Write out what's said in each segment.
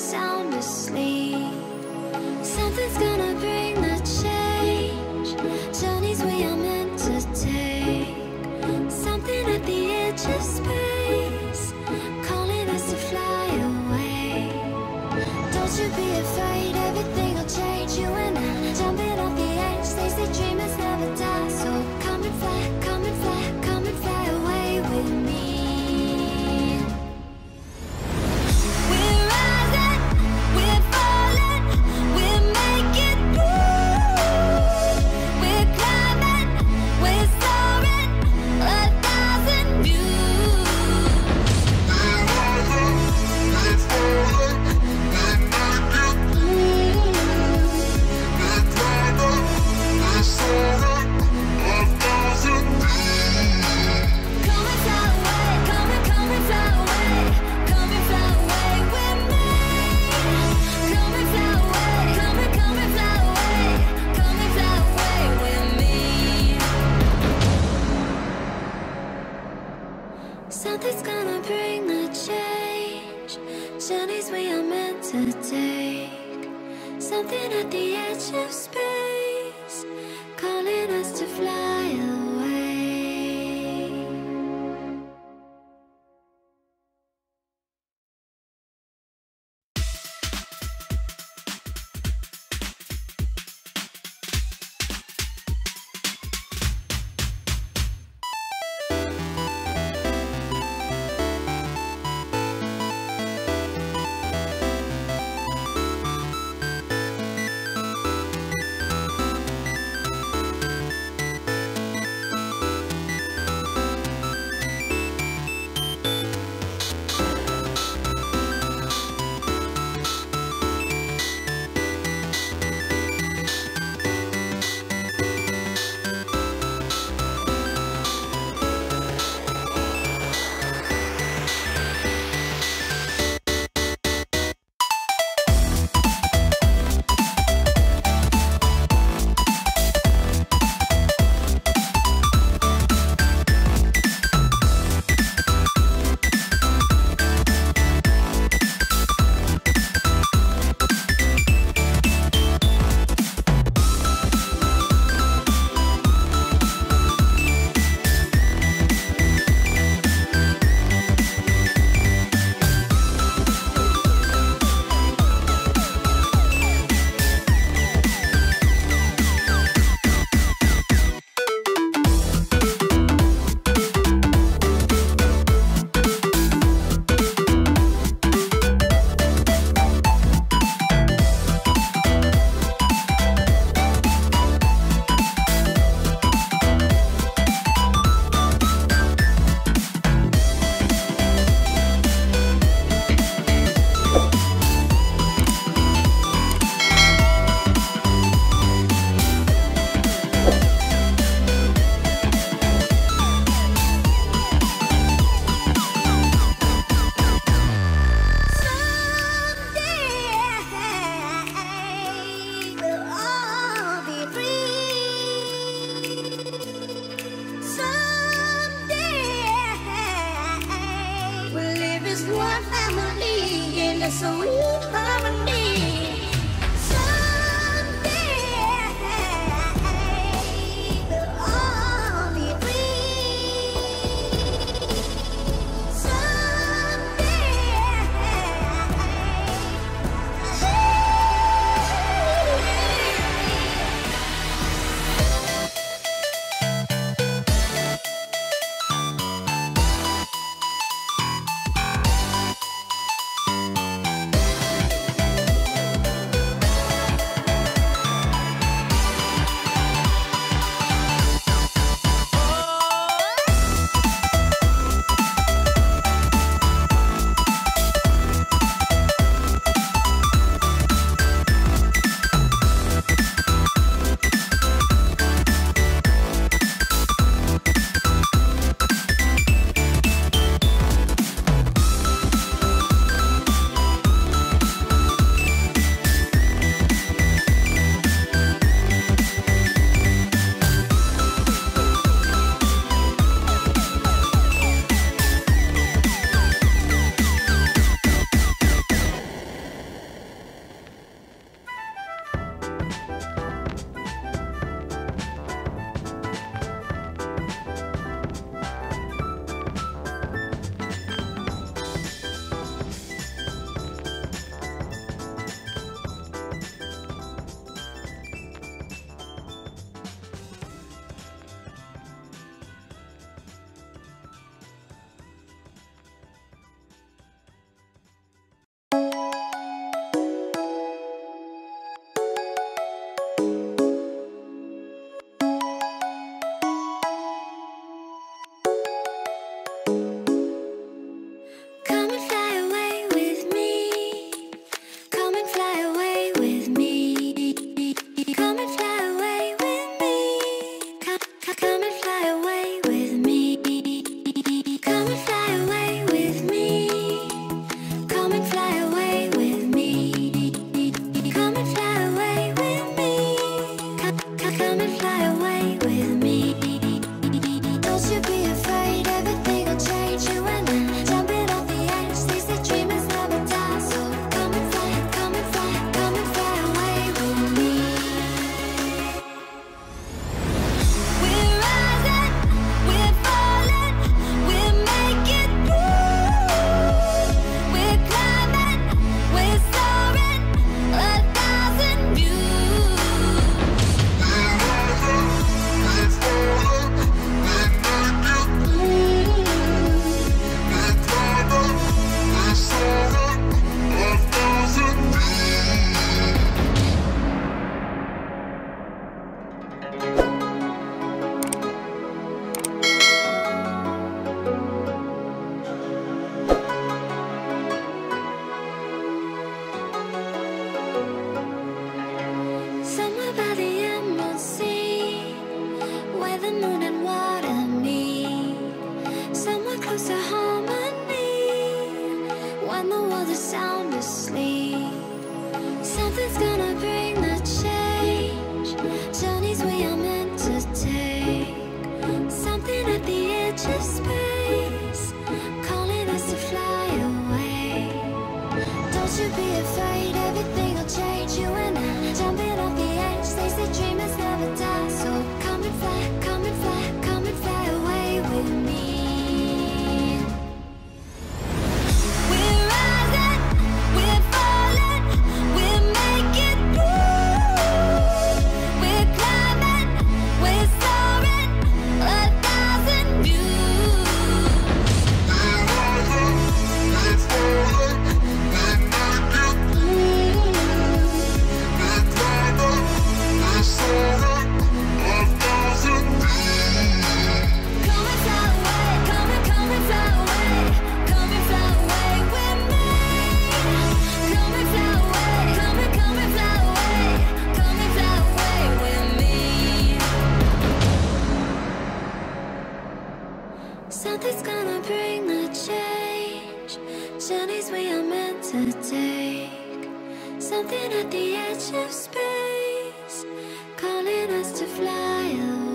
sound asleep. Something's gonna bring the change. Journeys we are meant to take. Something at the edge of space, calling us to fly away. Don't you be afraid, everything will change. You and I, jumping off the edge. They say dreamers never die. So come and fly, come and fly, come and fly away with me. We're rising, we're falling, we're making through. We're climbing, we're soaring, 1,000 views. We're rising, we're falling, we're making through. We're climbing, we're soaring, 1,000 views. Come and fly away, come and fly away, come and fly away with me. Come and fly away, come and fly away, come and fly away with me. Something's gonna bring the change. Journeys we are meant to take. Something at the edge of space, calling us to fly away. Something's gonna bring the change. Journeys we are meant to take. Something at the edge of space, calling us to fly away. Don't you be afraid, everything will change. You and I, jumping off the edge. They say dreamers never die. So come and fly, come and fly, come and fly away with me. We're rising, we're falling, we're making through. We're climbing, we're soaring, 1,000 views. We're rising, we're falling, we're making through. We're climbing, we're soaring, 1,000 views. Come and fly away, come and fly away, come and fly away with me. Come and fly away, come and fly away, come and fly away with me. Something's gonna bring the change. Journeys we are meant to take. Something at the edge of space, calling us to fly away.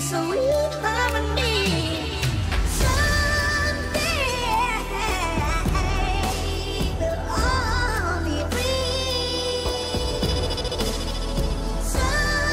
Sweet harmony. Someday we'll all be free. Someday.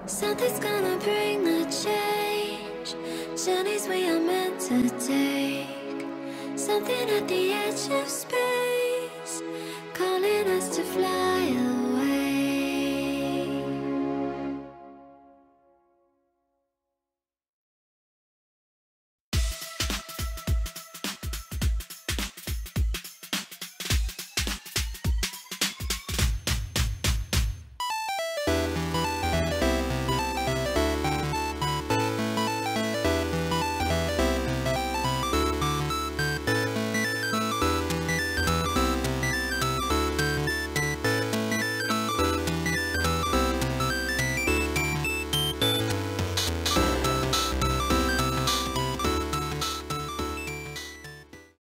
Something's gonna bring the change. Journeys we are meant to take. Something at the edge of space.